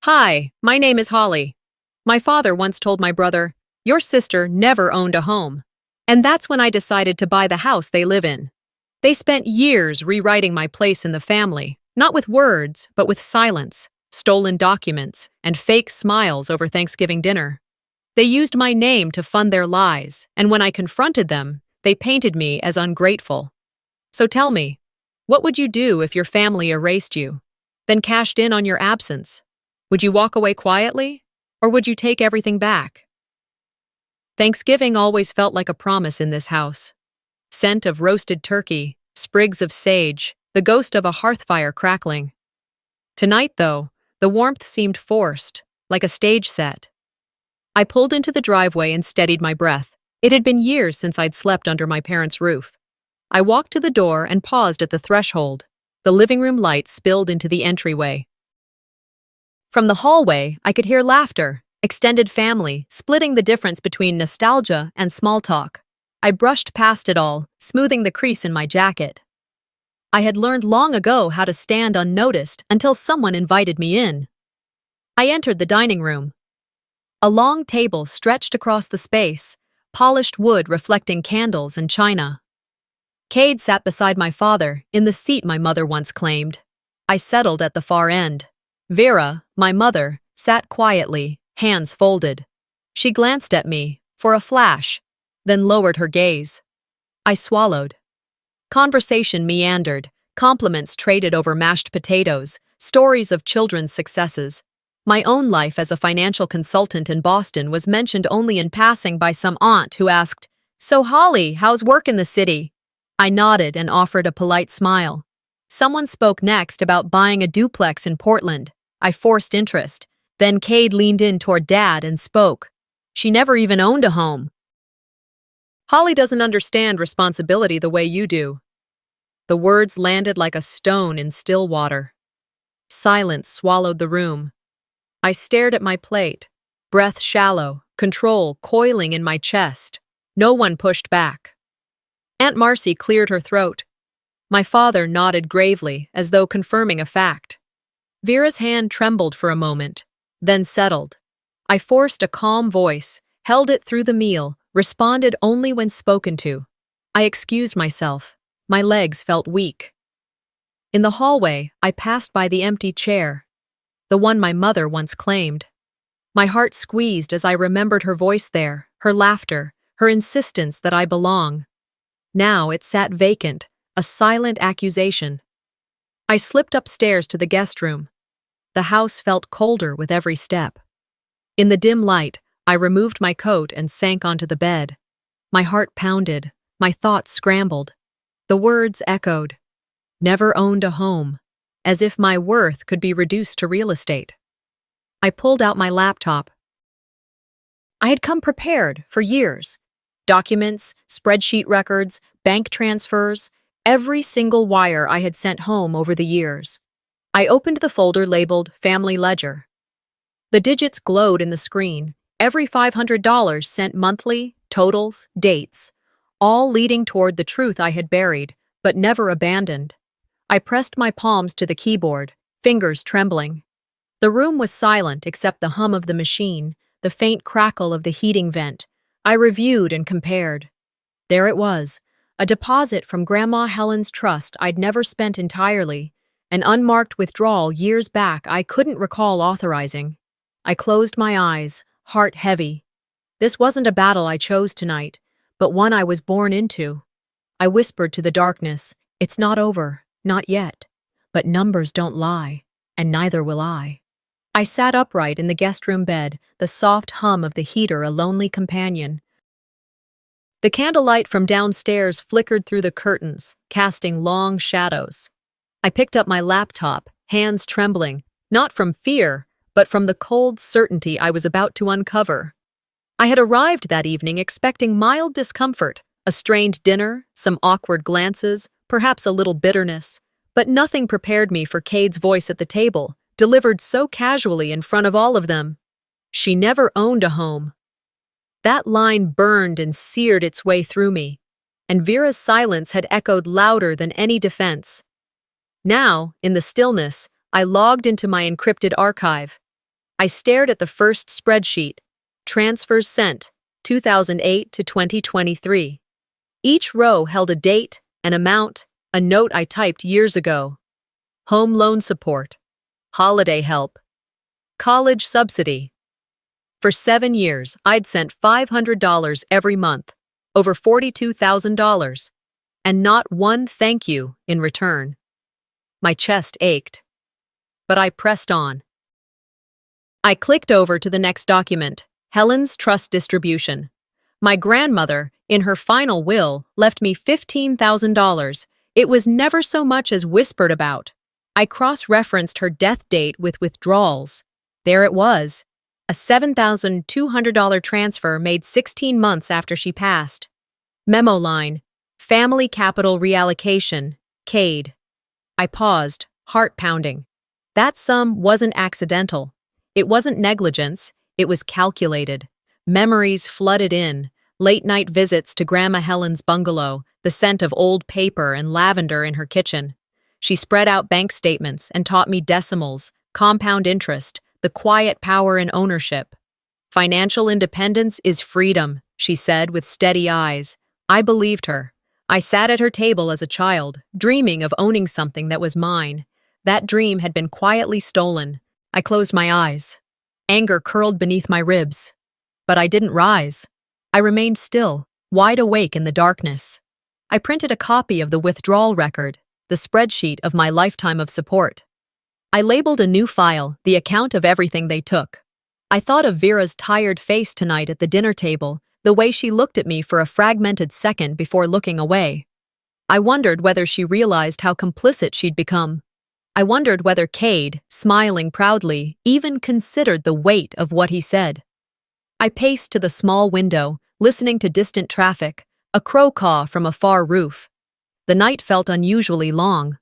Hi, my name is Holly. My father once told my brother, "Your sister never owned a home." And that's when I decided to buy the house they live in. They spent years rewriting my place in the family, not with words, but with silence, stolen documents, and fake smiles over Thanksgiving dinner. They used my name to fund their lies, and when I confronted them, they painted me as ungrateful. So tell me, what would you do if your family erased you, then cashed in on your absence? Would you walk away quietly, or would you take everything back? Thanksgiving always felt like a promise in this house. Scent of roasted turkey, sprigs of sage, the ghost of a hearth fire crackling. Tonight, though, the warmth seemed forced, like a stage set. I pulled into the driveway and steadied my breath. It had been years since I'd slept under my parents' roof. I walked to the door and paused at the threshold. The living room light spilled into the entryway. From the hallway, I could hear laughter, extended family, splitting the difference between nostalgia and small talk. I brushed past it all, smoothing the crease in my jacket. I had learned long ago how to stand unnoticed until someone invited me in. I entered the dining room. A long table stretched across the space, polished wood reflecting candles and china. Cade sat beside my father, in the seat my mother once claimed. I settled at the far end. Vera, my mother, sat quietly, hands folded. She glanced at me, for a flash, then lowered her gaze. I swallowed. Conversation meandered, compliments traded over mashed potatoes, stories of children's successes. My own life as a financial consultant in Boston was mentioned only in passing by some aunt who asked, "So Holly, how's work in the city?" I nodded and offered a polite smile. Someone spoke next about buying a duplex in Portland. I forced interest. Then Cade leaned in toward Dad and spoke. "She never even owned a home." "Holly doesn't understand responsibility the way you do." The words landed like a stone in still water. Silence swallowed the room. I stared at my plate, breath shallow, control coiling in my chest. No one pushed back. Aunt Marcy cleared her throat. My father nodded gravely, as though confirming a fact. Vera's hand trembled for a moment, then settled. I forced a calm voice, held it through the meal, responded only when spoken to. I excused myself. My legs felt weak. In the hallway, I passed by the empty chair, the one my mother once claimed. My heart squeezed as I remembered her voice there, her laughter, her insistence that I belong. Now it sat vacant, a silent accusation. I slipped upstairs to the guest room. The house felt colder with every step. In the dim light, I removed my coat and sank onto the bed. My heart pounded, my thoughts scrambled. The words echoed. Never owned a home, as if my worth could be reduced to real estate. I pulled out my laptop. I had come prepared for years. Documents, spreadsheet records, bank transfers, every single wire I had sent home over the years. I opened the folder labeled Family Ledger. The digits glowed in the screen, every $500 sent monthly, totals, dates, all leading toward the truth I had buried, but never abandoned. I pressed my palms to the keyboard, fingers trembling. The room was silent except the hum of the machine, the faint crackle of the heating vent. I reviewed and compared. There it was, a deposit from Grandma Helen's trust I'd never spent entirely, an unmarked withdrawal years back I couldn't recall authorizing. I closed my eyes, heart heavy. This wasn't a battle I chose tonight, but one I was born into. I whispered to the darkness, "It's not over, not yet. But numbers don't lie, and neither will I." I sat upright in the guest room bed, the soft hum of the heater a lonely companion. The candlelight from downstairs flickered through the curtains, casting long shadows. I picked up my laptop, hands trembling, not from fear, but from the cold certainty I was about to uncover. I had arrived that evening expecting mild discomfort, a strained dinner, some awkward glances, perhaps a little bitterness, but nothing prepared me for Cade's voice at the table, delivered so casually in front of all of them. "She never owned a home." That line burned and seared its way through me, and Vera's silence had echoed louder than any defense. Now, in the stillness, I logged into my encrypted archive. I stared at the first spreadsheet. Transfers sent, 2008 to 2023. Each row held a date, an amount, a note I typed years ago. Home loan support. Holiday help. College subsidy. For 7 years, I'd sent $500 every month, over $42,000, and not one thank you in return. My chest ached. But I pressed on. I clicked over to the next document, Helen's trust distribution. My grandmother, in her final will, left me $15,000. It was never so much as whispered about. I cross-referenced her death date with withdrawals. There it was, a $7,200 transfer made 16 months after she passed. Memo line, Family Capital Reallocation, CADE. I paused, heart pounding. That sum wasn't accidental. It wasn't negligence, it was calculated. Memories flooded in, late-night visits to Grandma Helen's bungalow, the scent of old paper and lavender in her kitchen. She spread out bank statements and taught me decimals, compound interest, the quiet power in ownership. Financial independence is freedom, she said with steady eyes. I believed her. I sat at her table as a child, dreaming of owning something that was mine. That dream had been quietly stolen. I closed my eyes. Anger curled beneath my ribs. But I didn't rise. I remained still, wide awake in the darkness. I printed a copy of the withdrawal record, the spreadsheet of my lifetime of support. I labeled a new file, the account of everything they took. I thought of Vera's tired face tonight at the dinner table, the way she looked at me for a fragmented second before looking away. I wondered whether she realized how complicit she'd become. I wondered whether Cade, smiling proudly, even considered the weight of what he said. I paced to the small window, listening to distant traffic, a crow caw from a far roof. The night felt unusually long.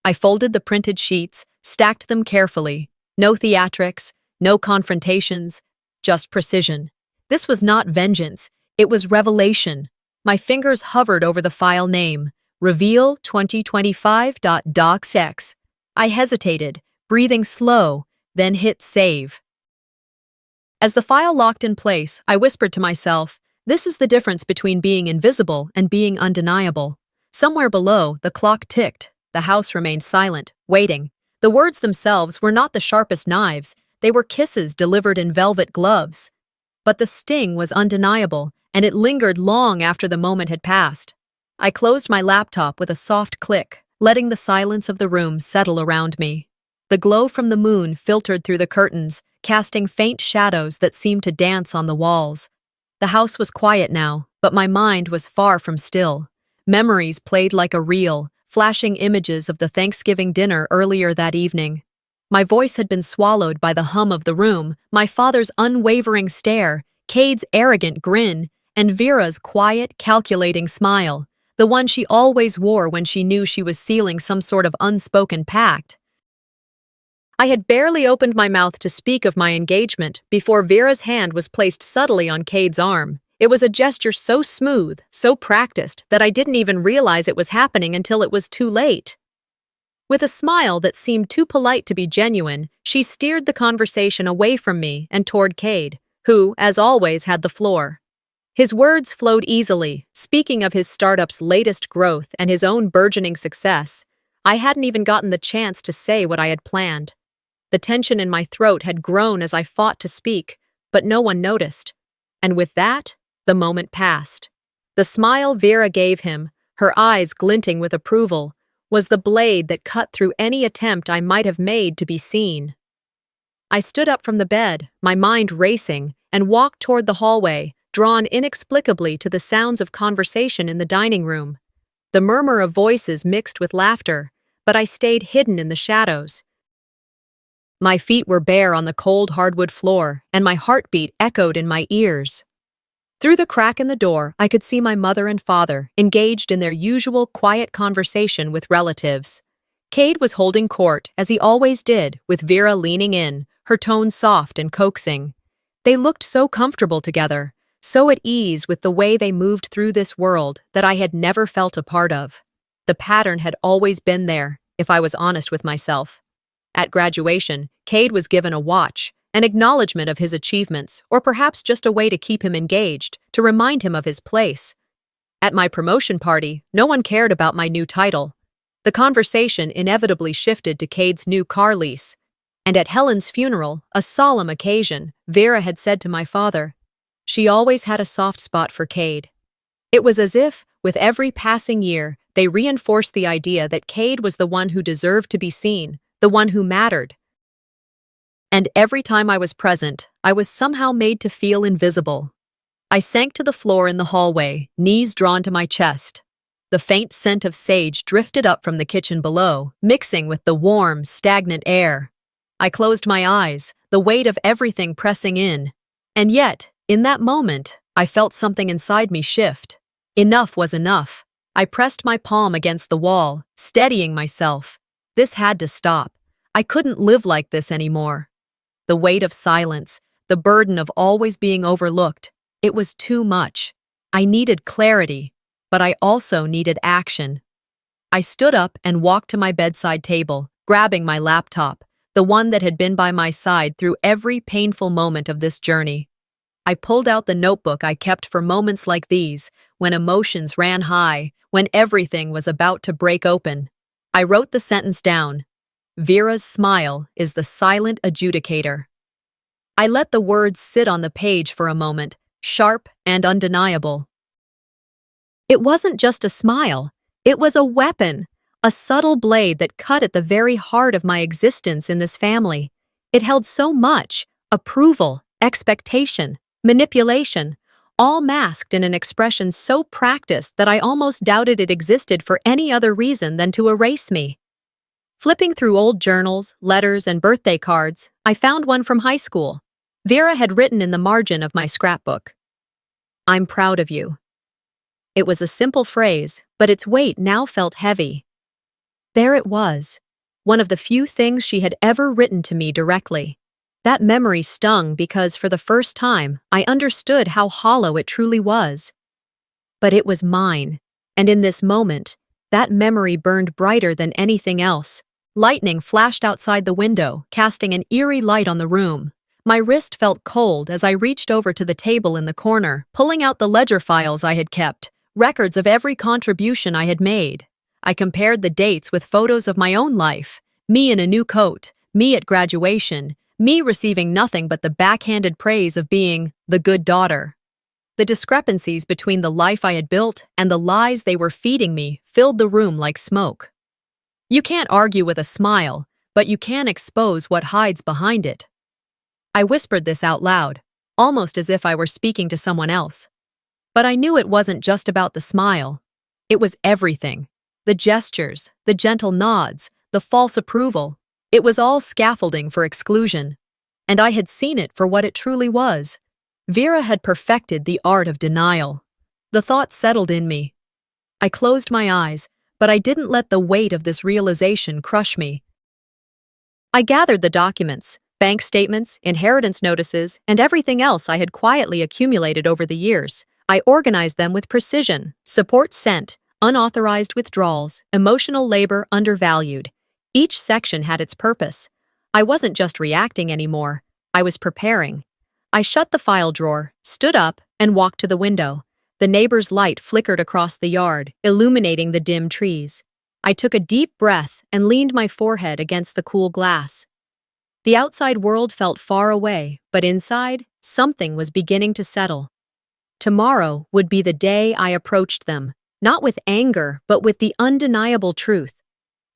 I folded the printed sheets, stacked them carefully. No theatrics, no confrontations, just precision. This was not vengeance, it was revelation. My fingers hovered over the file name, Reveal 2025.docx. I hesitated, breathing slow, then hit save. As the file locked in place, I whispered to myself, this is the difference between being invisible and being undeniable. Somewhere below, the clock ticked. The house remained silent, waiting. The words themselves were not the sharpest knives. They were kisses delivered in velvet gloves. But the sting was undeniable, and it lingered long after the moment had passed. I closed my laptop with a soft click, letting the silence of the room settle around me. The glow from the moon filtered through the curtains, casting faint shadows that seemed to dance on the walls. The house was quiet now, but my mind was far from still. Memories played like a reel, flashing images of the Thanksgiving dinner earlier that evening. My voice had been swallowed by the hum of the room, my father's unwavering stare, Cade's arrogant grin, and Vera's quiet, calculating smile, the one she always wore when she knew she was sealing some sort of unspoken pact. I had barely opened my mouth to speak of my engagement before Vera's hand was placed subtly on Cade's arm. It was a gesture so smooth, so practiced, that I didn't even realize it was happening until it was too late. With a smile that seemed too polite to be genuine, she steered the conversation away from me and toward Cade, who, as always, had the floor. His words flowed easily, speaking of his startup's latest growth and his own burgeoning success. I hadn't even gotten the chance to say what I had planned. The tension in my throat had grown as I fought to speak, but no one noticed. And with that, the moment passed. The smile Vera gave him, her eyes glinting with approval, was the blade that cut through any attempt I might have made to be seen. I stood up from the bed, my mind racing, and walked toward the hallway, drawn inexplicably to the sounds of conversation in the dining room. The murmur of voices mixed with laughter, but I stayed hidden in the shadows. My feet were bare on the cold hardwood floor, and my heartbeat echoed in my ears. Through the crack in the door, I could see my mother and father, engaged in their usual quiet conversation with relatives. Cade was holding court, as he always did, with Vera leaning in, her tone soft and coaxing. They looked so comfortable together, so at ease with the way they moved through this world that I had never felt a part of. The pattern had always been there, if I was honest with myself. At graduation, Cade was given a watch, an acknowledgement of his achievements, or perhaps just a way to keep him engaged, to remind him of his place. At my promotion party, no one cared about my new title. The conversation inevitably shifted to Cade's new car lease. And at Helen's funeral, a solemn occasion, Vera had said to my father, she always had a soft spot for Cade. It was as if, with every passing year, they reinforced the idea that Cade was the one who deserved to be seen, the one who mattered. And every time I was present, I was somehow made to feel invisible. I sank to the floor in the hallway, knees drawn to my chest. The faint scent of sage drifted up from the kitchen below, mixing with the warm, stagnant air. I closed my eyes, the weight of everything pressing in. And yet, in that moment, I felt something inside me shift. Enough was enough. I pressed my palm against the wall, steadying myself. This had to stop. I couldn't live like this anymore. The weight of silence, the burden of always being overlooked, it was too much. I needed clarity, but I also needed action. I stood up and walked to my bedside table, grabbing my laptop, the one that had been by my side through every painful moment of this journey. I pulled out the notebook I kept for moments like these, when emotions ran high, when everything was about to break open. I wrote the sentence down. Vera's smile is the silent adjudicator. I let the words sit on the page for a moment, sharp and undeniable. It wasn't just a smile. It was a weapon, a subtle blade that cut at the very heart of my existence in this family. It held so much: approval, expectation, manipulation, all masked in an expression so practiced that I almost doubted it existed for any other reason than to erase me. Flipping through old journals, letters, and birthday cards, I found one from high school. Vera had written in the margin of my scrapbook, "I'm proud of you." It was a simple phrase, but its weight now felt heavy. There it was, one of the few things she had ever written to me directly. That memory stung because, for the first time, I understood how hollow it truly was. But it was mine, and in this moment, that memory burned brighter than anything else. Lightning flashed outside the window, casting an eerie light on the room. My wrist felt cold as I reached over to the table in the corner, pulling out the ledger files I had kept, records of every contribution I had made. I compared the dates with photos of my own life, me in a new coat, me at graduation, me receiving nothing but the backhanded praise of being the good daughter. The discrepancies between the life I had built and the lies they were feeding me filled the room like smoke. You can't argue with a smile, but you can expose what hides behind it. I whispered this out loud, almost as if I were speaking to someone else. But I knew it wasn't just about the smile. It was everything. The gestures, the gentle nods, the false approval. It was all scaffolding for exclusion. And I had seen it for what it truly was. Vera had perfected the art of denial. The thought settled in me. I closed my eyes, but I didn't let the weight of this realization crush me. I gathered the documents, bank statements, inheritance notices, and everything else I had quietly accumulated over the years. I organized them with precision: support sent, unauthorized withdrawals, emotional labor undervalued. Each section had its purpose. I wasn't just reacting anymore. I was preparing. I shut the file drawer, stood up, and walked to the window. The neighbor's light flickered across the yard, illuminating the dim trees. I took a deep breath and leaned my forehead against the cool glass. The outside world felt far away, but inside, something was beginning to settle. Tomorrow would be the day I approached them, not with anger, but with the undeniable truth.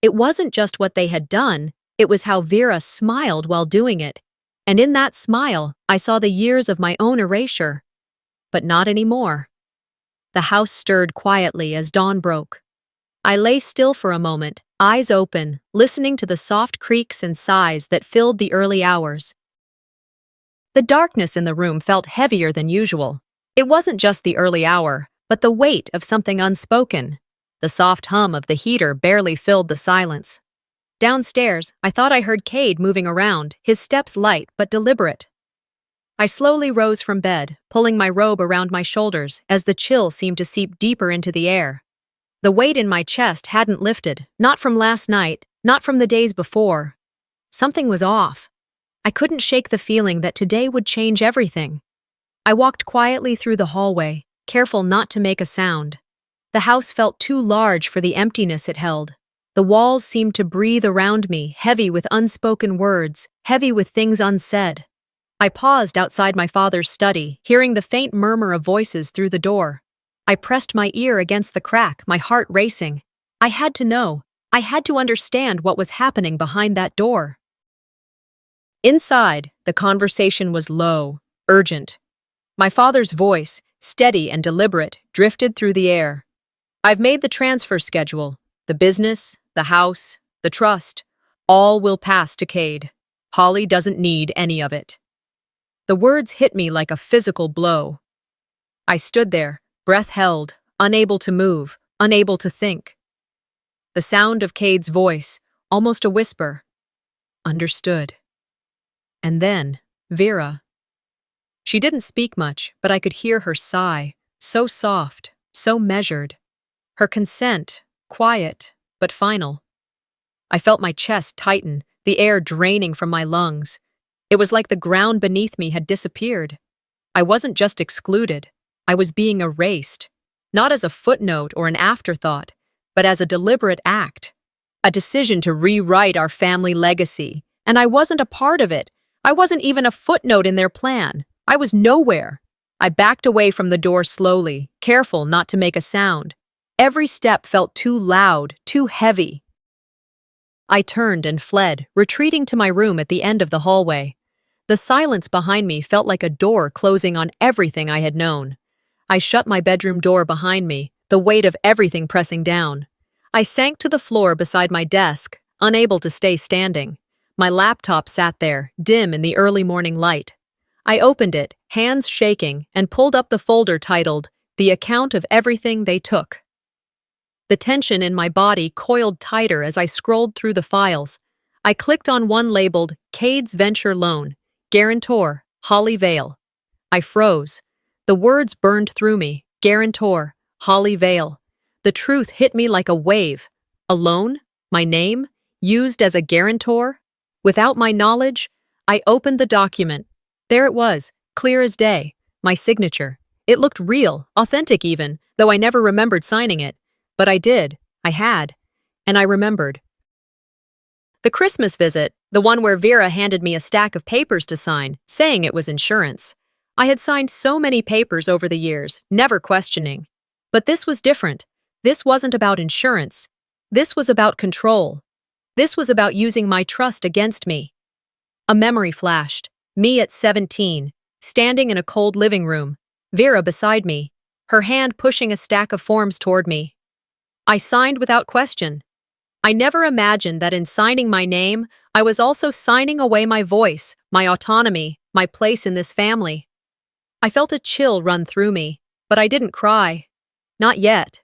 It wasn't just what they had done, it was how Vera smiled while doing it. And in that smile, I saw the years of my own erasure. But not anymore. The house stirred quietly as dawn broke. I lay still for a moment, eyes open, listening to the soft creaks and sighs that filled the early hours. The darkness in the room felt heavier than usual. It wasn't just the early hour, but the weight of something unspoken. The soft hum of the heater barely filled the silence. Downstairs, I thought I heard Cade moving around, his steps light but deliberate. I slowly rose from bed, pulling my robe around my shoulders as the chill seemed to seep deeper into the air. The weight in my chest hadn't lifted, not from last night, not from the days before. Something was off. I couldn't shake the feeling that today would change everything. I walked quietly through the hallway, careful not to make a sound. The house felt too large for the emptiness it held. The walls seemed to breathe around me, heavy with unspoken words, heavy with things unsaid. I paused outside my father's study, hearing the faint murmur of voices through the door. I pressed my ear against the crack, my heart racing. I had to know. I had to understand what was happening behind that door. Inside, the conversation was low, urgent. My father's voice, steady and deliberate, drifted through the air. I've made the transfer schedule. The business, the house, the trust, all will pass to Cade. Holly doesn't need any of it. The words hit me like a physical blow. I stood there, breath held, unable to move, unable to think. The sound of Cade's voice, almost a whisper. Understood. And then, Vera. She didn't speak much, but I could hear her sigh, so soft, so measured. Her consent, quiet, but final. I felt my chest tighten, the air draining from my lungs. It was like the ground beneath me had disappeared. I wasn't just excluded, I was being erased, not as a footnote or an afterthought, but as a deliberate act, a decision to rewrite our family legacy, and I wasn't a part of it. I wasn't even a footnote in their plan. I was nowhere. I backed away from the door slowly, careful not to make a sound. Every step felt too loud, too heavy. I turned and fled, retreating to my room at the end of the hallway. The silence behind me felt like a door closing on everything I had known. I shut my bedroom door behind me, the weight of everything pressing down. I sank to the floor beside my desk, unable to stay standing. My laptop sat there, dim in the early morning light. I opened it, hands shaking, and pulled up the folder titled, "The Account of Everything They Took." The tension in my body coiled tighter as I scrolled through the files. I clicked on one labeled, Cade's Venture Loan, Guarantor, Holly Vale. I froze. The words burned through me, Guarantor, Holly Vale. The truth hit me like a wave. A loan? My name? Used as a guarantor? Without my knowledge? I opened the document. There it was, clear as day, my signature. It looked real, authentic even, though I never remembered signing it. But I did, I had, and I remembered. The Christmas visit, the one where Vera handed me a stack of papers to sign, saying it was insurance. I had signed so many papers over the years, never questioning. But this was different. This wasn't about insurance. This was about control. This was about using my trust against me. A memory flashed. Me at 17, standing in a cold living room. Vera beside me, her hand pushing a stack of forms toward me. I signed without question. I never imagined that in signing my name, I was also signing away my voice, my autonomy, my place in this family. I felt a chill run through me, but I didn't cry. Not yet.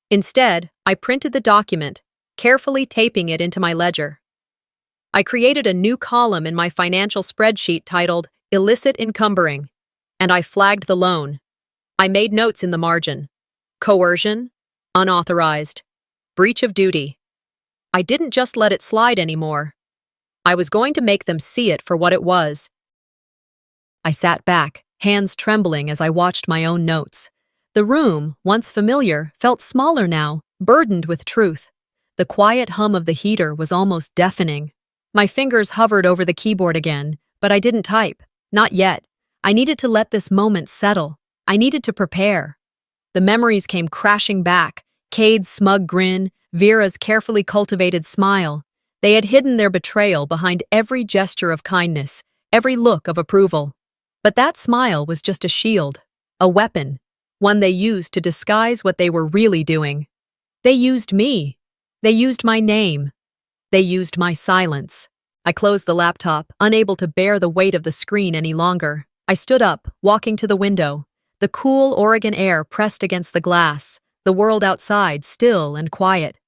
Instead, I printed the document, carefully taping it into my ledger. I created a new column in my financial spreadsheet titled Illicit Encumbering, and I flagged the loan. I made notes in the margin. Coercion, unauthorized, breach of duty. I didn't just let it slide anymore. I was going to make them see it for what it was. I sat back, hands trembling as I watched my own notes. The room, once familiar, felt smaller now, burdened with truth. The quiet hum of the heater was almost deafening. My fingers hovered over the keyboard again, but I didn't type. Not yet. I needed to let this moment settle. I needed to prepare. The memories came crashing back. Cade's smug grin, Vera's carefully cultivated smile. They had hidden their betrayal behind every gesture of kindness, every look of approval. But that smile was just a shield, a weapon, one they used to disguise what they were really doing. They used me. They used my name. They used my silence. I closed the laptop, unable to bear the weight of the screen any longer. I stood up, walking to the window. The cool Oregon air pressed against the glass, the world outside still and quiet.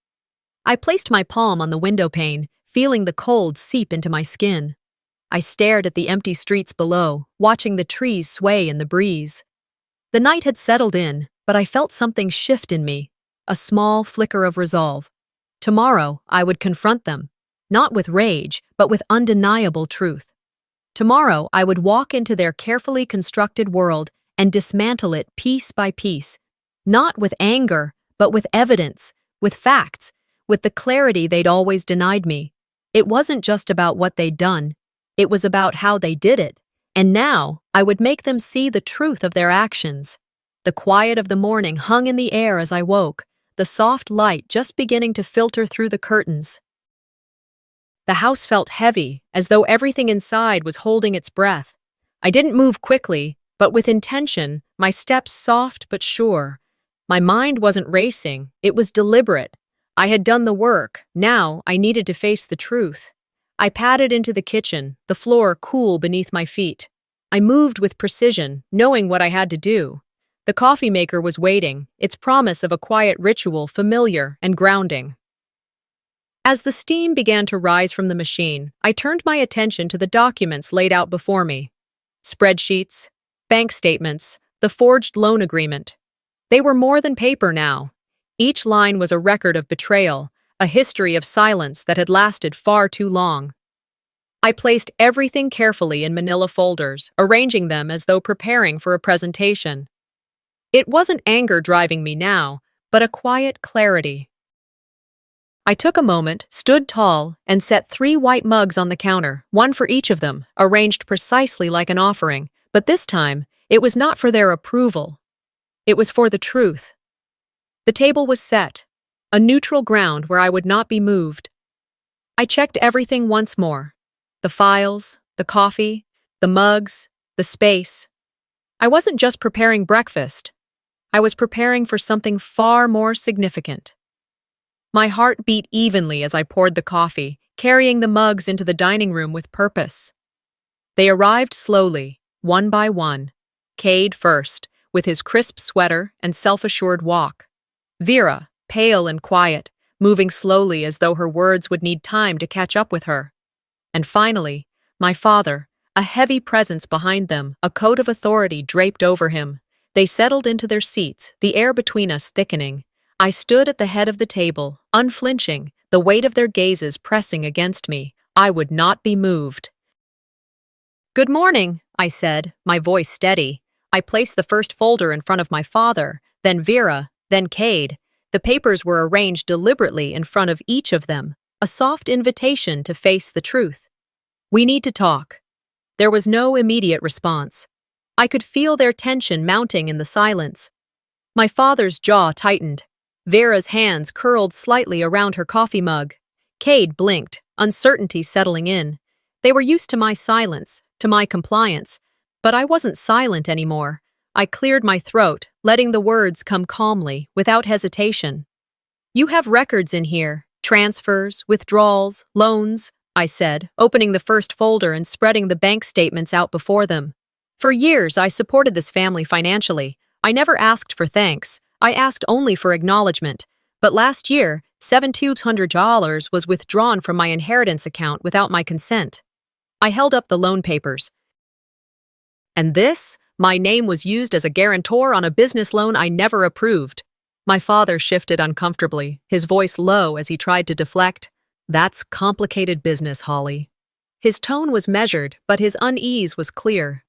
I placed my palm on the window pane, feeling the cold seep into my skin. I stared at the empty streets below, watching the trees sway in the breeze. The night had settled in, but I felt something shift in me, a small flicker of resolve. Tomorrow, I would confront them, not with rage, but with undeniable truth. Tomorrow, I would walk into their carefully constructed world and dismantle it piece by piece, not with anger, but with evidence, with facts, with the clarity they'd always denied me. It wasn't just about what they'd done, it was about how they did it, and now I would make them see the truth of their actions. The quiet of the morning hung in the air as I woke, the soft light just beginning to filter through the curtains. The house felt heavy, as though everything inside was holding its breath. I didn't move quickly, but with intention, my steps soft but sure. My mind wasn't racing, it was deliberate. I had done the work, now I needed to face the truth. I padded into the kitchen, the floor cool beneath my feet. I moved with precision, knowing what I had to do. The coffee maker was waiting, its promise of a quiet ritual familiar and grounding. As the steam began to rise from the machine, I turned my attention to the documents laid out before me. Spreadsheets, bank statements, the forged loan agreement. They were more than paper now. Each line was a record of betrayal, a history of silence that had lasted far too long. I placed everything carefully in manila folders, arranging them as though preparing for a presentation. It wasn't anger driving me now, but a quiet clarity. I took a moment, stood tall, and set 3 white mugs on the counter, one for each of them, arranged precisely like an offering, but this time, it was not for their approval. It was for the truth. The table was set, a neutral ground where I would not be moved. I checked everything once more. The files, the coffee, the mugs, the space. I wasn't just preparing breakfast. I was preparing for something far more significant. My heart beat evenly as I poured the coffee, carrying the mugs into the dining room with purpose. They arrived slowly, one by one. Cade first, with his crisp sweater and self-assured walk. Vera, pale and quiet, moving slowly as though her words would need time to catch up with her. And finally, my father, a heavy presence behind them, a coat of authority draped over him. They settled into their seats, the air between us thickening. I stood at the head of the table, unflinching, the weight of their gazes pressing against me. I would not be moved. "Good morning," I said, my voice steady. I placed the first folder in front of my father, then Vera, then Cade. The papers were arranged deliberately in front of each of them, a soft invitation to face the truth. "We need to talk." There was no immediate response. I could feel their tension mounting in the silence. My father's jaw tightened. Vera's hands curled slightly around her coffee mug. Cade blinked, uncertainty settling in. They were used to my silence, to my compliance, but I wasn't silent anymore. I cleared my throat, letting the words come calmly, without hesitation. "You have records in here, transfers, withdrawals, loans," I said, opening the first folder and spreading the bank statements out before them. "For years, I supported this family financially. I never asked for thanks. I asked only for acknowledgement. But last year, $7,200 was withdrawn from my inheritance account without my consent." I held up the loan papers. "And this? My name was used as a guarantor on a business loan I never approved." My father shifted uncomfortably, his voice low as he tried to deflect. "That's complicated business, Holly." His tone was measured, but his unease was clear.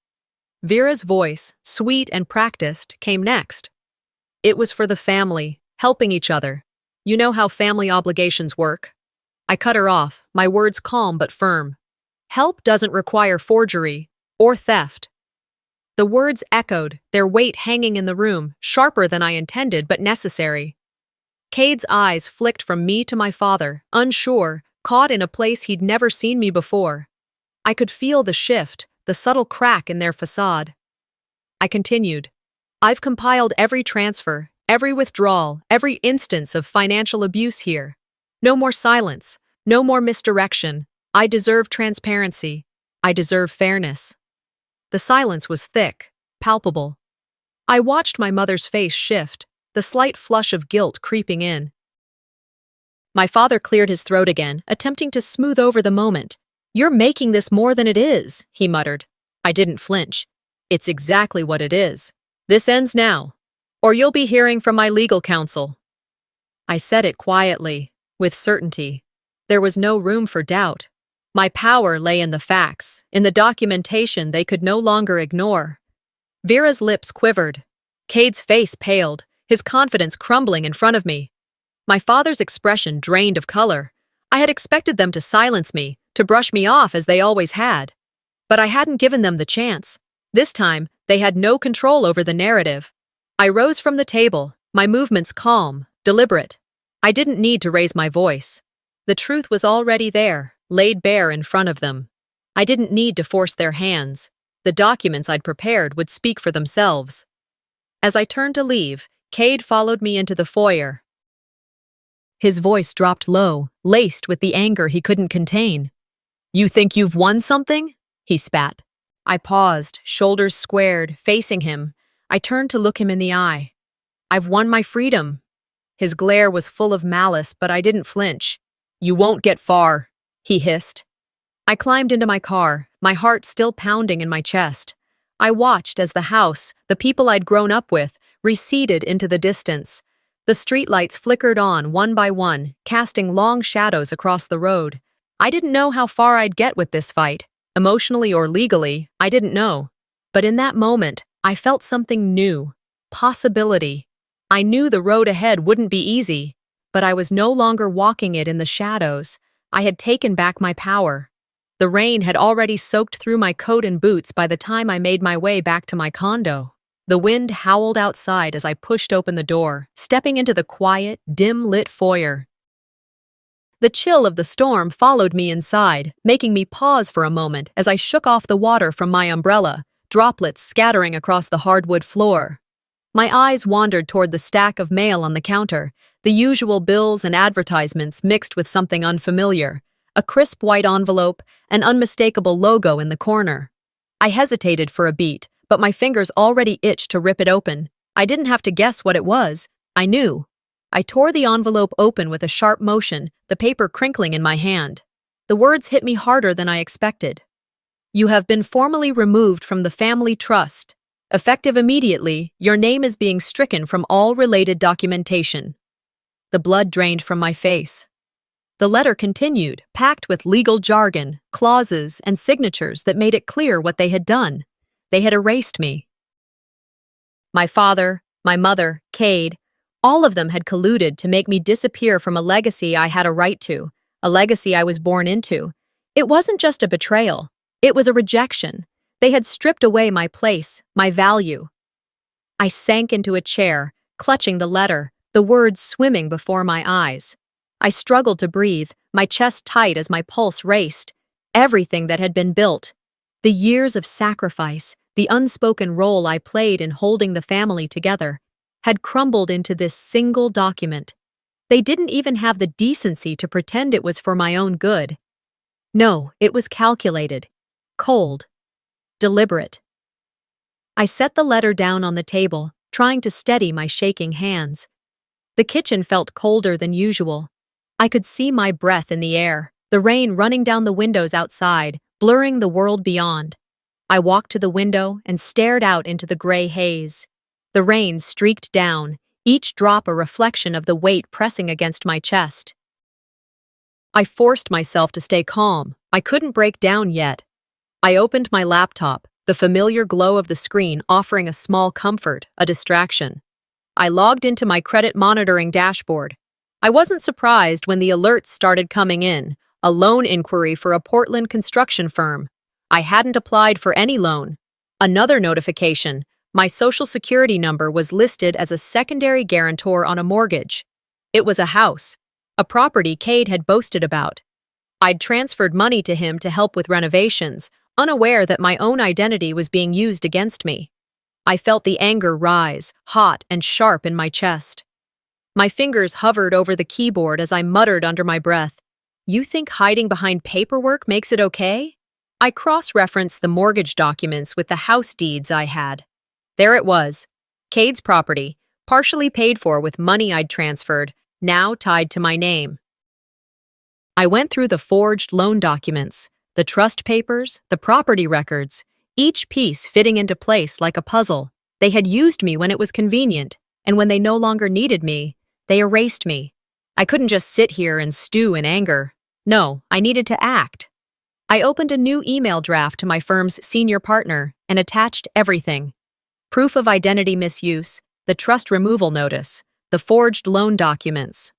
Vera's voice, sweet and practiced, came next. "It was for the family, helping each other. You know how family obligations work." I cut her off, my words calm but firm. "Help doesn't require forgery or theft." The words echoed, their weight hanging in the room, sharper than I intended but necessary. Cade's eyes flicked from me to my father, unsure, caught in a place he'd never seen me before. I could feel the shift, the subtle crack in their facade. I continued. "I've compiled every transfer, every withdrawal, every instance of financial abuse here. No more silence, no more misdirection. I deserve transparency. I deserve fairness." The silence was thick, palpable. I watched my mother's face shift, the slight flush of guilt creeping in. My father cleared his throat again, attempting to smooth over the moment. "You're making this more than it is," he muttered. I didn't flinch. "It's exactly what it is. This ends now, or you'll be hearing from my legal counsel." I said it quietly, with certainty. There was no room for doubt. My power lay in the facts, in the documentation they could no longer ignore. Vera's lips quivered. Cade's face paled, his confidence crumbling in front of me. My father's expression drained of color. I had expected them to silence me, to brush me off as they always had. But I hadn't given them the chance. This time, they had no control over the narrative. I rose from the table, my movements calm, deliberate. I didn't need to raise my voice. The truth was already there, laid bare in front of them. I didn't need to force their hands. The documents I'd prepared would speak for themselves. As I turned to leave, Cade followed me into the foyer. His voice dropped low, laced with the anger he couldn't contain. "You think you've won something?" he spat. I paused, shoulders squared, facing him. I turned to look him in the eye. "I've won my freedom." His glare was full of malice, but I didn't flinch. "You won't get far," he hissed. I climbed into my car, my heart still pounding in my chest. I watched as the house, the people I'd grown up with, receded into the distance. The streetlights flickered on one by one, casting long shadows across the road. I didn't know how far I'd get with this fight. Emotionally or legally, I didn't know. But in that moment, I felt something new. Possibility. I knew the road ahead wouldn't be easy, but I was no longer walking it in the shadows. I had taken back my power. The rain had already soaked through my coat and boots by the time I made my way back to my condo. The wind howled outside as I pushed open the door, stepping into the quiet, dim-lit foyer. The chill of the storm followed me inside, making me pause for a moment as I shook off the water from my umbrella, droplets scattering across the hardwood floor. My eyes wandered toward the stack of mail on the counter, the usual bills and advertisements mixed with something unfamiliar, a crisp white envelope, an unmistakable logo in the corner. I hesitated for a beat, but my fingers already itched to rip it open. I didn't have to guess what it was. I knew. I tore the envelope open with a sharp motion, the paper crinkling in my hand. The words hit me harder than I expected. "You have been formally removed from the family trust. Effective immediately, your name is being stricken from all related documentation." The blood drained from my face. The letter continued, packed with legal jargon, clauses, and signatures that made it clear what they had done. They had erased me. My father, my mother, Cade, all of them had colluded to make me disappear from a legacy I had a right to, a legacy I was born into. It wasn't just a betrayal. It was a rejection. They had stripped away my place, my value. I sank into a chair, clutching the letter, the words swimming before my eyes. I struggled to breathe, my chest tight as my pulse raced. Everything that had been built, the years of sacrifice, the unspoken role I played in holding the family together, had crumbled into this single document. They didn't even have the decency to pretend it was for my own good. No, it was calculated, cold, deliberate. I set the letter down on the table, trying to steady my shaking hands. The kitchen felt colder than usual. I could see my breath in the air, the rain running down the windows outside, blurring the world beyond. I walked to the window and stared out into the gray haze. The rain streaked down, each drop a reflection of the weight pressing against my chest. I forced myself to stay calm. I couldn't break down yet. I opened my laptop, the familiar glow of the screen offering a small comfort, a distraction. I logged into my credit monitoring dashboard. I wasn't surprised when the alerts started coming in, a loan inquiry for a Portland construction firm. I hadn't applied for any loan. Another notification, my social security number was listed as a secondary guarantor on a mortgage. It was a house, a property Cade had boasted about. I'd transferred money to him to help with renovations, unaware that my own identity was being used against me. I felt the anger rise, hot and sharp in my chest. My fingers hovered over the keyboard as I muttered under my breath, "You think hiding behind paperwork makes it okay?" I cross-referenced the mortgage documents with the house deeds I had. There it was, Cade's property, partially paid for with money I'd transferred, now tied to my name. I went through the forged loan documents, the trust papers, the property records, each piece fitting into place like a puzzle. They had used me when it was convenient, and when they no longer needed me, they erased me. I couldn't just sit here and stew in anger. No, I needed to act. I opened a new email draft to my firm's senior partner and attached everything: proof of identity misuse, the trust removal notice, the forged loan documents.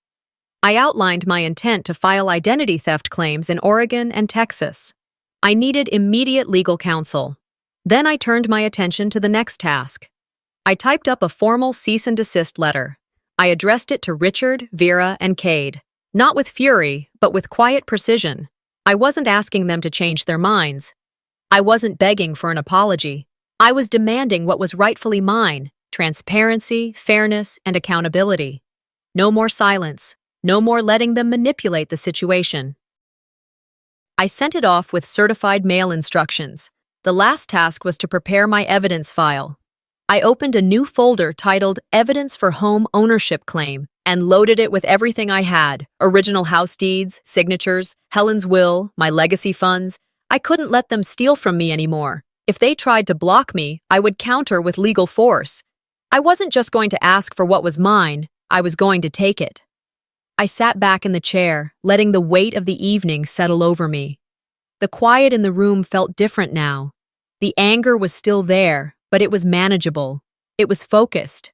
I outlined my intent to file identity theft claims in Oregon and Texas. I needed immediate legal counsel. Then I turned my attention to the next task. I typed up a formal cease and desist letter. I addressed it to Richard, Vera, and Cade, not with fury, but with quiet precision. I wasn't asking them to change their minds. I wasn't begging for an apology. I was demanding what was rightfully mine: transparency, fairness, and accountability. No more silence. No more letting them manipulate the situation. I sent it off with certified mail instructions. The last task was to prepare my evidence file. I opened a new folder titled Evidence for Home Ownership Claim and loaded it with everything I had: original house deeds, signatures, Helen's will, my legacy funds. I couldn't let them steal from me anymore. If they tried to block me, I would counter with legal force. I wasn't just going to ask for what was mine, I was going to take it. I sat back in the chair, letting the weight of the evening settle over me. The quiet in the room felt different now. The anger was still there, but it was manageable. It was focused.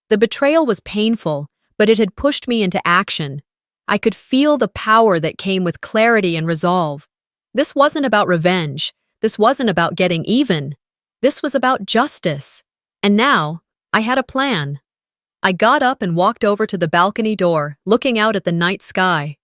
The betrayal was painful, but it had pushed me into action. I could feel the power that came with clarity and resolve. This wasn't about revenge. This wasn't about getting even. This was about justice. And now, I had a plan. I got up and walked over to the balcony door, looking out at the night sky.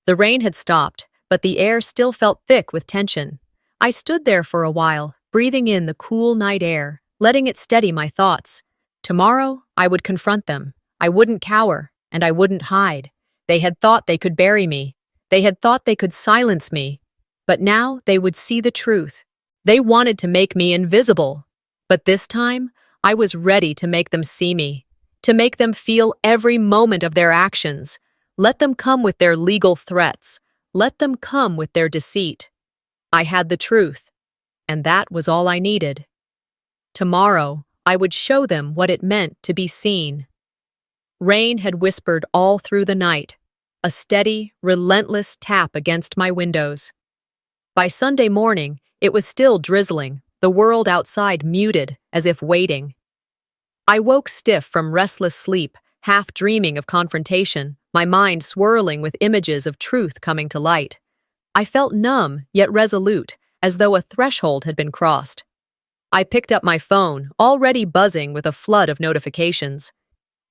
The rain had stopped, but the air still felt thick with tension. I stood there for a while, breathing in the cool night air, letting it steady my thoughts. Tomorrow, I would confront them. I wouldn't cower, and I wouldn't hide. They had thought they could bury me. They had thought they could silence me. But now they would see the truth. They wanted to make me invisible. But this time, I was ready to make them see me, to make them feel every moment of their actions. Let them come with their legal threats. Let them come with their deceit. I had the truth, and that was all I needed. Tomorrow, I would show them what it meant to be seen. Rain had whispered all through the night, a steady, relentless tap against my windows. By Sunday morning, it was still drizzling, the world outside muted, as if waiting. I woke stiff from restless sleep, half dreaming of confrontation, my mind swirling with images of truth coming to light. I felt numb, yet resolute, as though a threshold had been crossed. I picked up my phone, already buzzing with a flood of notifications.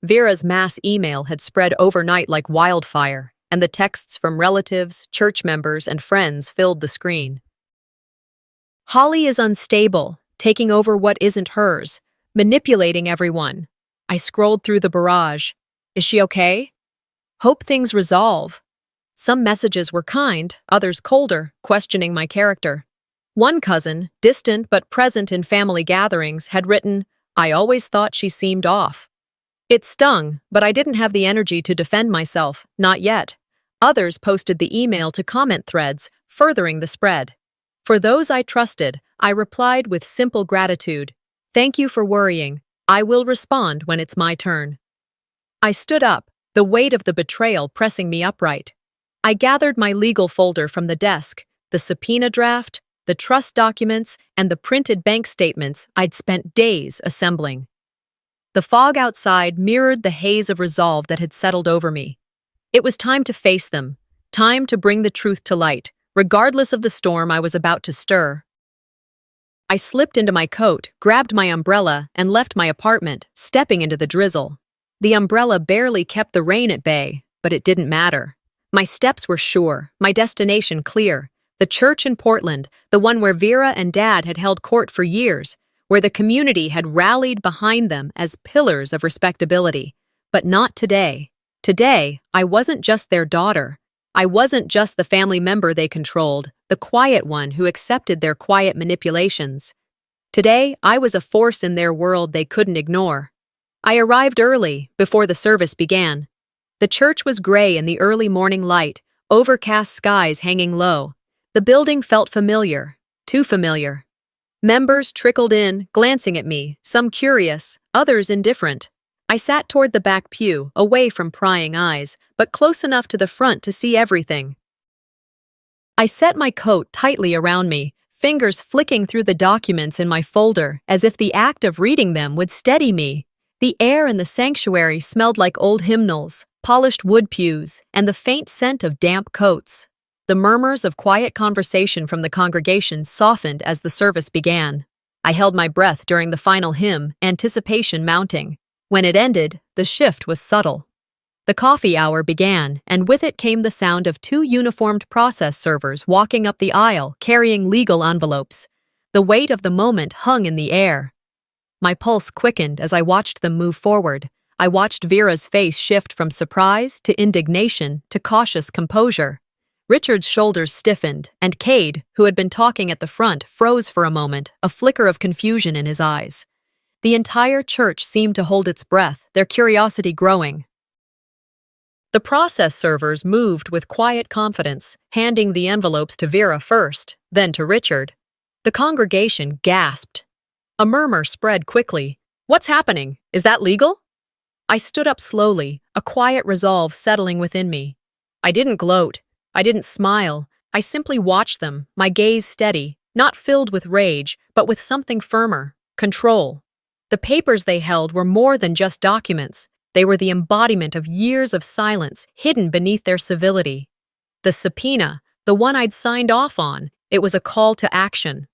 Vera's mass email had spread overnight like wildfire, and the texts from relatives, church members, and friends filled the screen. Holly is unstable, taking over what isn't hers, manipulating everyone. I scrolled through the barrage. Is she okay? Hope things resolve. Some messages were kind, others colder, questioning my character. One cousin, distant but present in family gatherings, had written, "I always thought she seemed off." It stung, but I didn't have the energy to defend myself, not yet. Others posted the email to comment threads, furthering the spread. For those I trusted, I replied with simple gratitude. "Thank you for worrying. I will respond when it's my turn." I stood up, the weight of the betrayal pressing me upright. I gathered my legal folder from the desk, the subpoena draft, the trust documents, and the printed bank statements I'd spent days assembling. The fog outside mirrored the haze of resolve that had settled over me. It was time to face them, time to bring the truth to light, regardless of the storm I was about to stir. I slipped into my coat, grabbed my umbrella, and left my apartment, stepping into the drizzle. The umbrella barely kept the rain at bay, but it didn't matter. My steps were sure, my destination clear. The church in Portland, the one where Vera and Dad had held court for years, where the community had rallied behind them as pillars of respectability. But not today. Today, I wasn't just their daughter. I wasn't just the family member they controlled, the quiet one who accepted their quiet manipulations. Today, I was a force in their world they couldn't ignore. I arrived early, before the service began. The church was gray in the early morning light, overcast skies hanging low. The building felt familiar, too familiar. Members trickled in, glancing at me, some curious, others indifferent. I sat toward the back pew, away from prying eyes, but close enough to the front to see everything. I set my coat tightly around me, fingers flicking through the documents in my folder as if the act of reading them would steady me. The air in the sanctuary smelled like old hymnals, polished wood pews, and the faint scent of damp coats. The murmurs of quiet conversation from the congregation softened as the service began. I held my breath during the final hymn, anticipation mounting. When it ended, the shift was subtle. The coffee hour began, and with it came the sound of two uniformed process servers walking up the aisle carrying legal envelopes. The weight of the moment hung in the air. My pulse quickened as I watched them move forward. I watched Vera's face shift from surprise to indignation to cautious composure. Richard's shoulders stiffened, and Cade, who had been talking at the front, froze for a moment, a flicker of confusion in his eyes. The entire church seemed to hold its breath, their curiosity growing. The process servers moved with quiet confidence, handing the envelopes to Vera first, then to Richard. The congregation gasped. A murmur spread quickly. "What's happening? Is that legal?" I stood up slowly, a quiet resolve settling within me. I didn't gloat. I didn't smile. I simply watched them, my gaze steady, not filled with rage, but with something firmer: control. The papers they held were more than just documents. They were the embodiment of years of silence hidden beneath their civility. The subpoena, the one I'd signed off on, it was a call to action.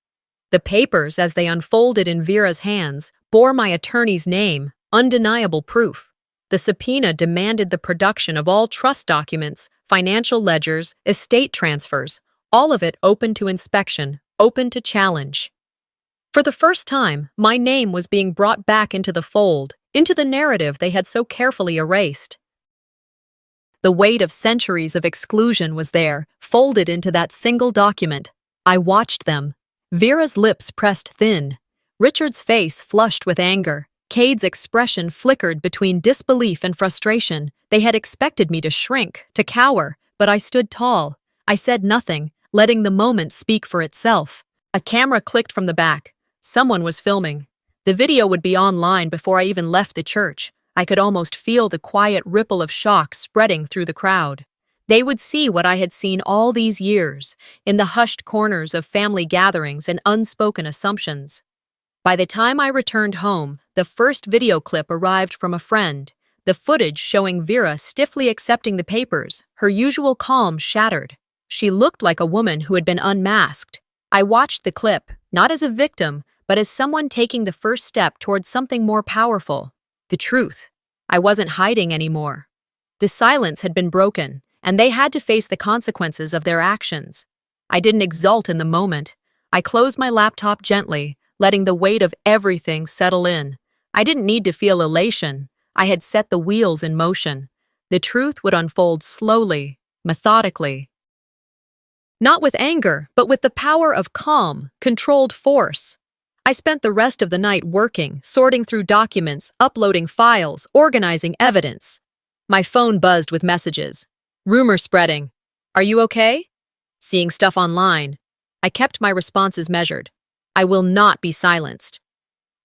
The papers, as they unfolded in Vera's hands, bore my attorney's name, undeniable proof. The subpoena demanded the production of all trust documents, financial ledgers, estate transfers, all of it open to inspection, open to challenge. For the first time, my name was being brought back into the fold, into the narrative they had so carefully erased. The weight of centuries of exclusion was there, folded into that single document. I watched them. Vera's lips pressed thin. Richard's face flushed with anger. Cade's expression flickered between disbelief and frustration. They had expected me to shrink, to cower, but I stood tall. I said nothing, letting the moment speak for itself. A camera clicked from the back. Someone was filming. The video would be online before I even left the church. I could almost feel the quiet ripple of shock spreading through the crowd. They would see what I had seen all these years, in the hushed corners of family gatherings and unspoken assumptions. By the time I returned home, the first video clip arrived from a friend, the footage showing Vera stiffly accepting the papers, her usual calm shattered. She looked like a woman who had been unmasked. I watched the clip, not as a victim, but as someone taking the first step towards something more powerful. The truth. I wasn't hiding anymore. The silence had been broken, and they had to face the consequences of their actions. I didn't exult in the moment. I closed my laptop gently, letting the weight of everything settle in. I didn't need to feel elation. I had set the wheels in motion. The truth would unfold slowly, methodically. Not with anger, but with the power of calm, controlled force. I spent the rest of the night working, sorting through documents, uploading files, organizing evidence. My phone buzzed with messages. Rumor spreading. Are you okay? Seeing stuff online. I kept my responses measured. I will not be silenced.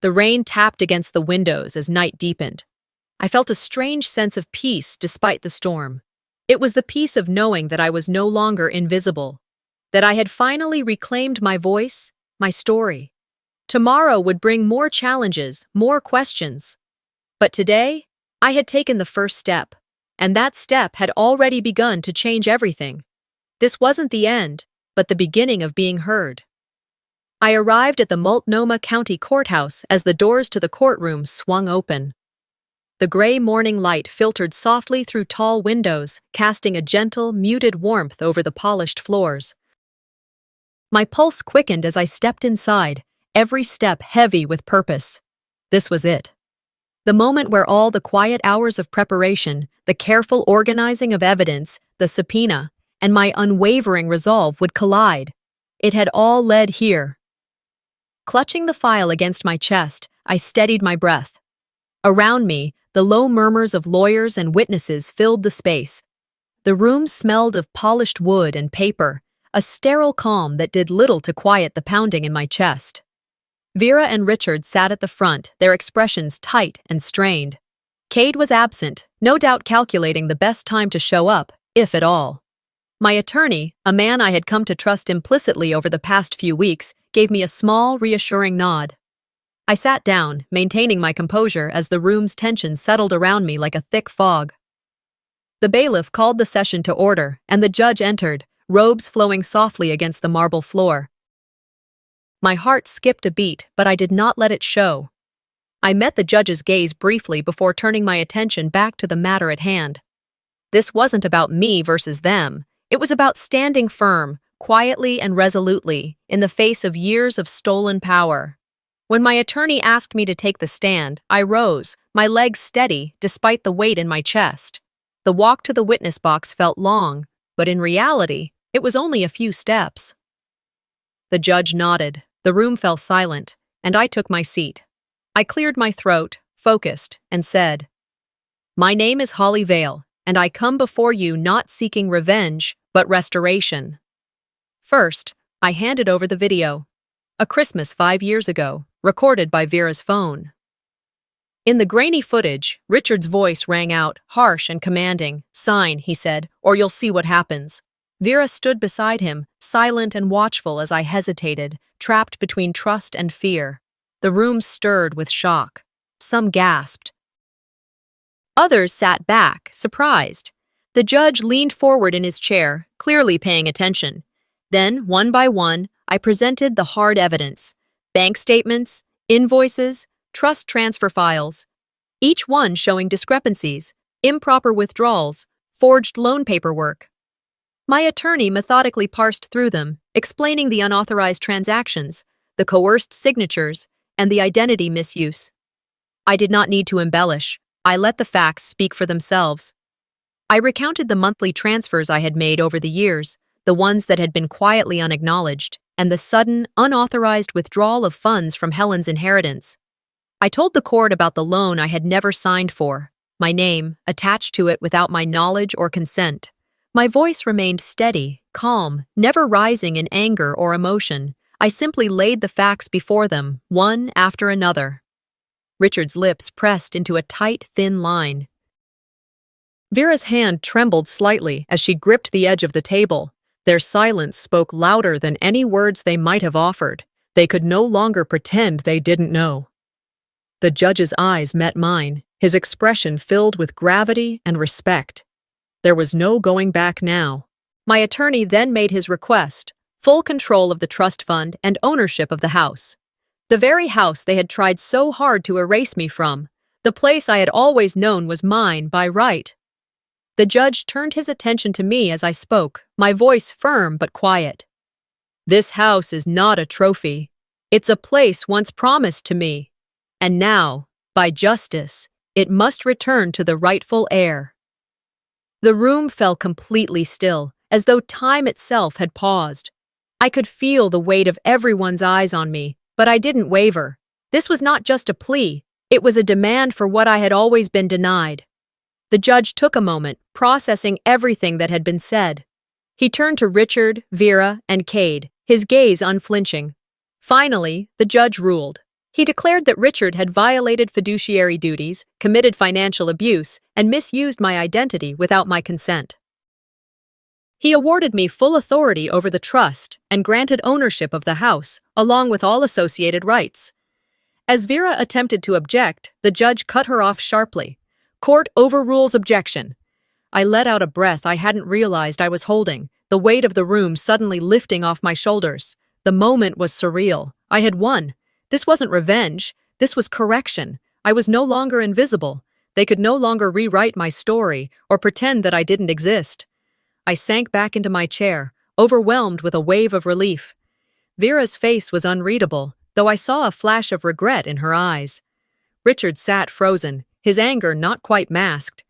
The rain tapped against the windows as night deepened. I felt a strange sense of peace despite the storm. It was the peace of knowing that I was no longer invisible, that I had finally reclaimed my voice, my story. Tomorrow would bring more challenges, more questions. But today, I had taken the first step, and that step had already begun to change everything. This wasn't the end, but the beginning of being heard. I arrived at the Multnomah County Courthouse as the doors to the courtroom swung open. The gray morning light filtered softly through tall windows, casting a gentle, muted warmth over the polished floors. My pulse quickened as I stepped inside, every step heavy with purpose. This was it. The moment where all the quiet hours of preparation, the careful organizing of evidence, the subpoena, and my unwavering resolve would collide. It had all led here. Clutching the file against my chest, I steadied my breath. Around me, the low murmurs of lawyers and witnesses filled the space. The room smelled of polished wood and paper, a sterile calm that did little to quiet the pounding in my chest. Vera and Richard sat at the front, their expressions tight and strained. Cade was absent, no doubt calculating the best time to show up, if at all. My attorney, a man I had come to trust implicitly over the past few weeks, gave me a small, reassuring nod. I sat down, maintaining my composure as the room's tension settled around me like a thick fog. The bailiff called the session to order, and the judge entered, robes flowing softly against the marble floor. My heart skipped a beat, but I did not let it show. I met the judge's gaze briefly before turning my attention back to the matter at hand. This wasn't about me versus them. It was about standing firm, quietly and resolutely, in the face of years of stolen power. When my attorney asked me to take the stand, I rose, my legs steady despite the weight in my chest. The walk to the witness box felt long, but in reality, it was only a few steps. The judge nodded, the room fell silent, and I took my seat. I cleared my throat, focused, and said, "My name is Holly Vale, and I come before you not seeking revenge, but restoration." First, I handed over the video. A Christmas 5 years ago, recorded by Vera's phone. In the grainy footage, Richard's voice rang out, harsh and commanding. "Sign," he said, "or you'll see what happens." Vera stood beside him, silent and watchful as I hesitated, trapped between trust and fear. The room stirred with shock. Some gasped. Others sat back, surprised. The judge leaned forward in his chair, clearly paying attention. Then, one by one, I presented the hard evidence. Bank statements, invoices, trust transfer files. Each one showing discrepancies, improper withdrawals, forged loan paperwork. My attorney methodically parsed through them, explaining the unauthorized transactions, the coerced signatures, and the identity misuse. I did not need to embellish. I let the facts speak for themselves. I recounted the monthly transfers I had made over the years, the ones that had been quietly unacknowledged, and the sudden, unauthorized withdrawal of funds from Helen's inheritance. I told the court about the loan I had never signed for, my name attached to it without my knowledge or consent. My voice remained steady, calm, never rising in anger or emotion. I simply laid the facts before them, one after another. Richard's lips pressed into a tight, thin line. Vera's hand trembled slightly as she gripped the edge of the table. Their silence spoke louder than any words they might have offered. They could no longer pretend they didn't know. The judge's eyes met mine, his expression filled with gravity and respect. There was no going back now. My attorney then made his request, full control of the trust fund and ownership of the house. The very house they had tried so hard to erase me from, the place I had always known was mine by right. The judge turned his attention to me as I spoke, my voice firm but quiet. "This house is not a trophy. It's a place once promised to me. And now, by justice, it must return to the rightful heir." The room fell completely still, as though time itself had paused. I could feel the weight of everyone's eyes on me, but I didn't waver. This was not just a plea, it was a demand for what I had always been denied. The judge took a moment, processing everything that had been said. He turned to Richard, Vera, and Cade, his gaze unflinching. Finally, the judge ruled. He declared that Richard had violated fiduciary duties, committed financial abuse, and misused my identity without my consent. He awarded me full authority over the trust and granted ownership of the house, along with all associated rights. As Vera attempted to object, the judge cut her off sharply. "Court overrules objection." I let out a breath I hadn't realized I was holding, the weight of the room suddenly lifting off my shoulders. The moment was surreal. I had won. This wasn't revenge. This was correction. I was no longer invisible. They could no longer rewrite my story or pretend that I didn't exist. I sank back into my chair, overwhelmed with a wave of relief. Vera's face was unreadable, though I saw a flash of regret in her eyes. Richard sat frozen, his anger not quite masked.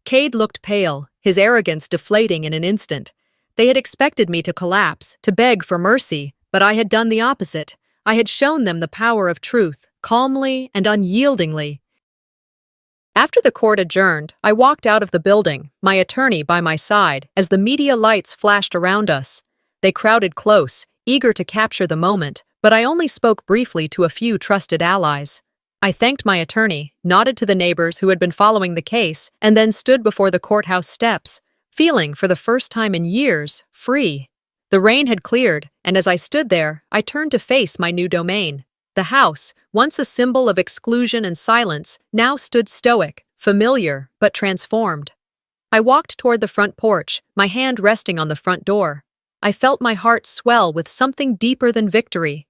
Cade looked pale, his arrogance deflating in an instant. They had expected me to collapse, to beg for mercy, but I had done the opposite. I had shown them the power of truth, calmly and unyieldingly. After the court adjourned, I walked out of the building, my attorney by my side, as the media lights flashed around us. They crowded close, eager to capture the moment, but I only spoke briefly to a few trusted allies. I thanked my attorney, nodded to the neighbors who had been following the case, and then stood before the courthouse steps, feeling, for the first time in years, free. The rain had cleared, and as I stood there, I turned to face my new domain. The house, once a symbol of exclusion and silence, now stood stoic, familiar, but transformed. I walked toward the front porch, my hand resting on the front door. I felt my heart swell with something deeper than victory.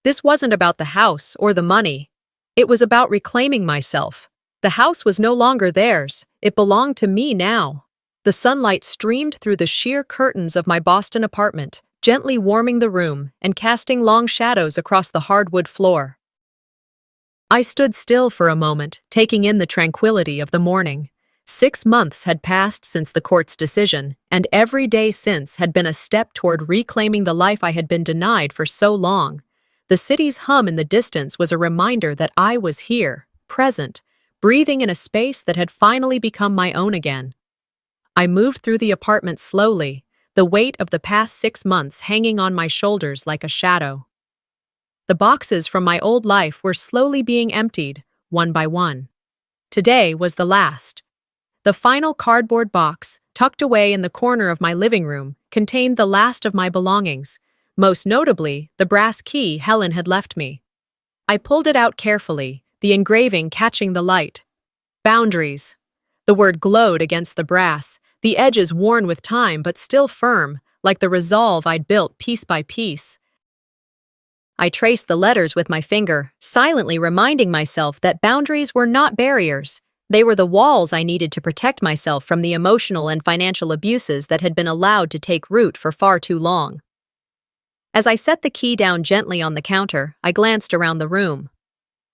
This wasn't about the house or the money. It was about reclaiming myself. The house was no longer theirs. It belonged to me now. The sunlight streamed through the sheer curtains of my Boston apartment, gently warming the room and casting long shadows across the hardwood floor. I stood still for a moment, taking in the tranquility of the morning. 6 months had passed since the court's decision, and every day since had been a step toward reclaiming the life I had been denied for so long. The city's hum in the distance was a reminder that I was here, present, breathing in a space that had finally become my own again. I moved through the apartment slowly, the weight of the past 6 months hanging on my shoulders like a shadow. The boxes from my old life were slowly being emptied, one by one. Today was the last. The final cardboard box, tucked away in the corner of my living room, contained the last of my belongings, most notably the brass key Helen had left me. I pulled it out carefully, the engraving catching the light. Boundaries. The word glowed against the brass, the edges worn with time but still firm, like the resolve I'd built piece by piece. I traced the letters with my finger, silently reminding myself that boundaries were not barriers. They were the walls I needed to protect myself from the emotional and financial abuses that had been allowed to take root for far too long. As I set the key down gently on the counter, I glanced around the room.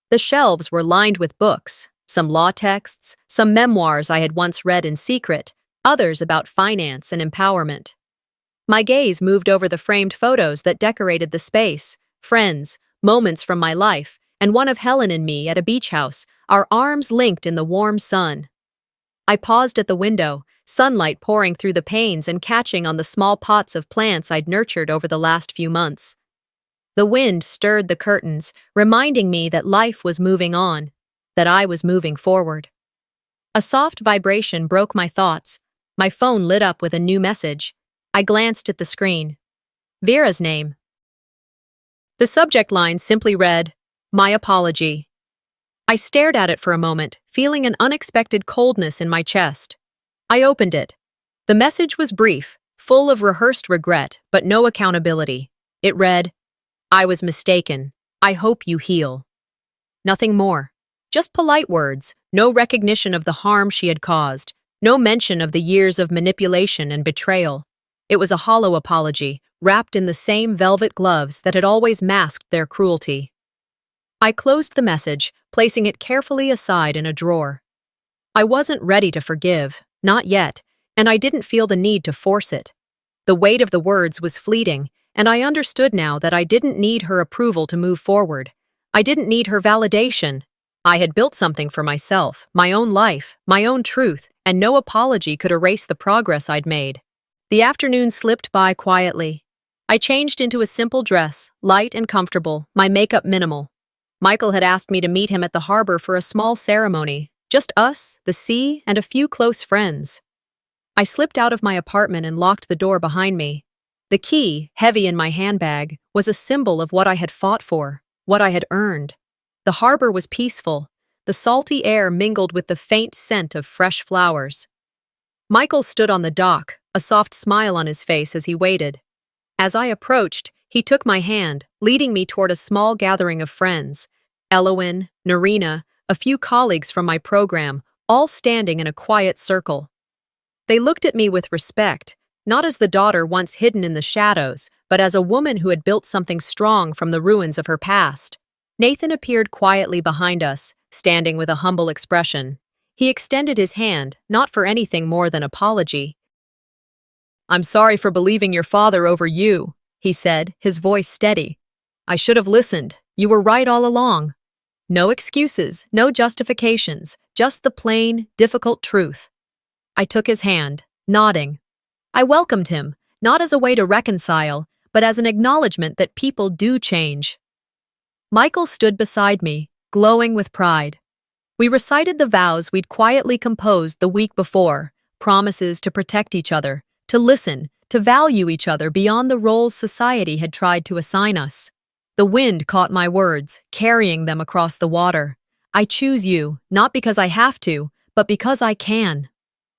The shelves were lined with books, some law texts, some memoirs I had once read in secret, others about finance and empowerment. My gaze moved over the framed photos that decorated the space, friends, moments from my life, and one of Helen and me at a beach house, our arms linked in the warm sun. I paused at the window, sunlight pouring through the panes and catching on the small pots of plants I'd nurtured over the last few months. The wind stirred the curtains, reminding me that life was moving on, that I was moving forward. A soft vibration broke my thoughts. My phone lit up with a new message. I glanced at the screen. Vera's name. The subject line simply read, "My apology." I stared at it for a moment, feeling an unexpected coldness in my chest. I opened it. The message was brief, full of rehearsed regret, but no accountability. It read, "I was mistaken. I hope you heal." Nothing more. Just polite words, no recognition of the harm she had caused, no mention of the years of manipulation and betrayal. It was a hollow apology, wrapped in the same velvet gloves that had always masked their cruelty. I closed the message, placing it carefully aside in a drawer. I wasn't ready to forgive, not yet, and I didn't feel the need to force it. The weight of the words was fleeting, and I understood now that I didn't need her approval to move forward. I didn't need her validation. I had built something for myself, my own life, my own truth, and no apology could erase the progress I'd made. The afternoon slipped by quietly. I changed into a simple dress, light and comfortable, my makeup minimal. Michael had asked me to meet him at the harbor for a small ceremony, just us, the sea, and a few close friends. I slipped out of my apartment and locked the door behind me. The key, heavy in my handbag, was a symbol of what I had fought for, what I had earned. The harbor was peaceful. The salty air mingled with the faint scent of fresh flowers. Michael stood on the dock, a soft smile on his face as he waited. As I approached, he took my hand, leading me toward a small gathering of friends. Elowen, Narina, a few colleagues from my program, all standing in a quiet circle. They looked at me with respect, not as the daughter once hidden in the shadows, but as a woman who had built something strong from the ruins of her past. Nathan appeared quietly behind us, standing with a humble expression. He extended his hand, not for anything more than apology. "I'm sorry for believing your father over you," he said, his voice steady. "I should have listened. You were right all along." No excuses, no justifications, just the plain, difficult truth. I took his hand, nodding. I welcomed him, not as a way to reconcile, but as an acknowledgement that people do change. Michael stood beside me, glowing with pride. We recited the vows we'd quietly composed the week before, promises to protect each other, to listen, to value each other beyond the roles society had tried to assign us. The wind caught my words, carrying them across the water. I choose you, not because I have to, but because I can.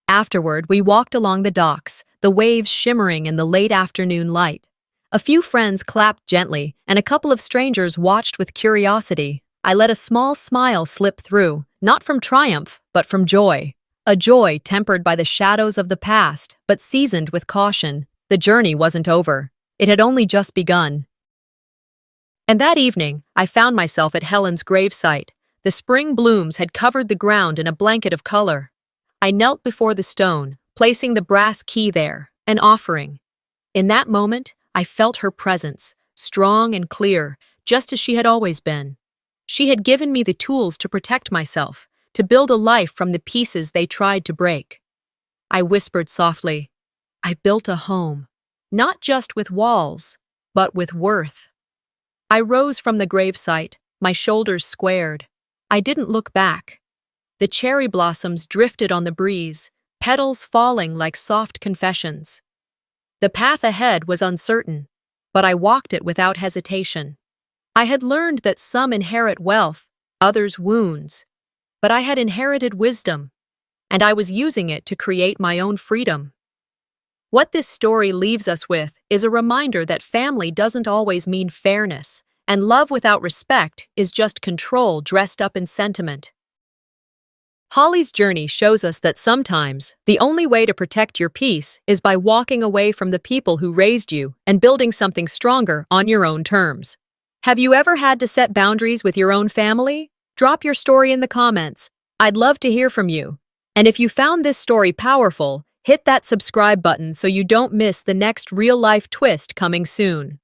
Afterward, we walked along the docks, the waves shimmering in the late afternoon light. A few friends clapped gently, and a couple of strangers watched with curiosity. I let a small smile slip through, not from triumph, but from joy. A joy tempered by the shadows of the past, but seasoned with caution. The journey wasn't over. It had only just begun. And that evening, I found myself at Helen's gravesite. The spring blooms had covered the ground in a blanket of color. I knelt before the stone, placing the brass key there, an offering. In that moment, I felt her presence, strong and clear, just as she had always been. She had given me the tools to protect myself, to build a life from the pieces they tried to break. I whispered softly, I built a home, not just with walls, but with worth. I rose from the gravesite, my shoulders squared. I didn't look back. The cherry blossoms drifted on the breeze, petals falling like soft confessions. The path ahead was uncertain, but I walked it without hesitation. I had learned that some inherit wealth, others wounds, but I had inherited wisdom, and I was using it to create my own freedom. What this story leaves us with is a reminder that family doesn't always mean fairness, and love without respect is just control dressed up in sentiment. Holly's journey shows us that sometimes the only way to protect your peace is by walking away from the people who raised you and building something stronger on your own terms. Have you ever had to set boundaries with your own family? Drop your story in the comments. I'd love to hear from you. And if you found this story powerful, hit that subscribe button so you don't miss the next real-life twist coming soon.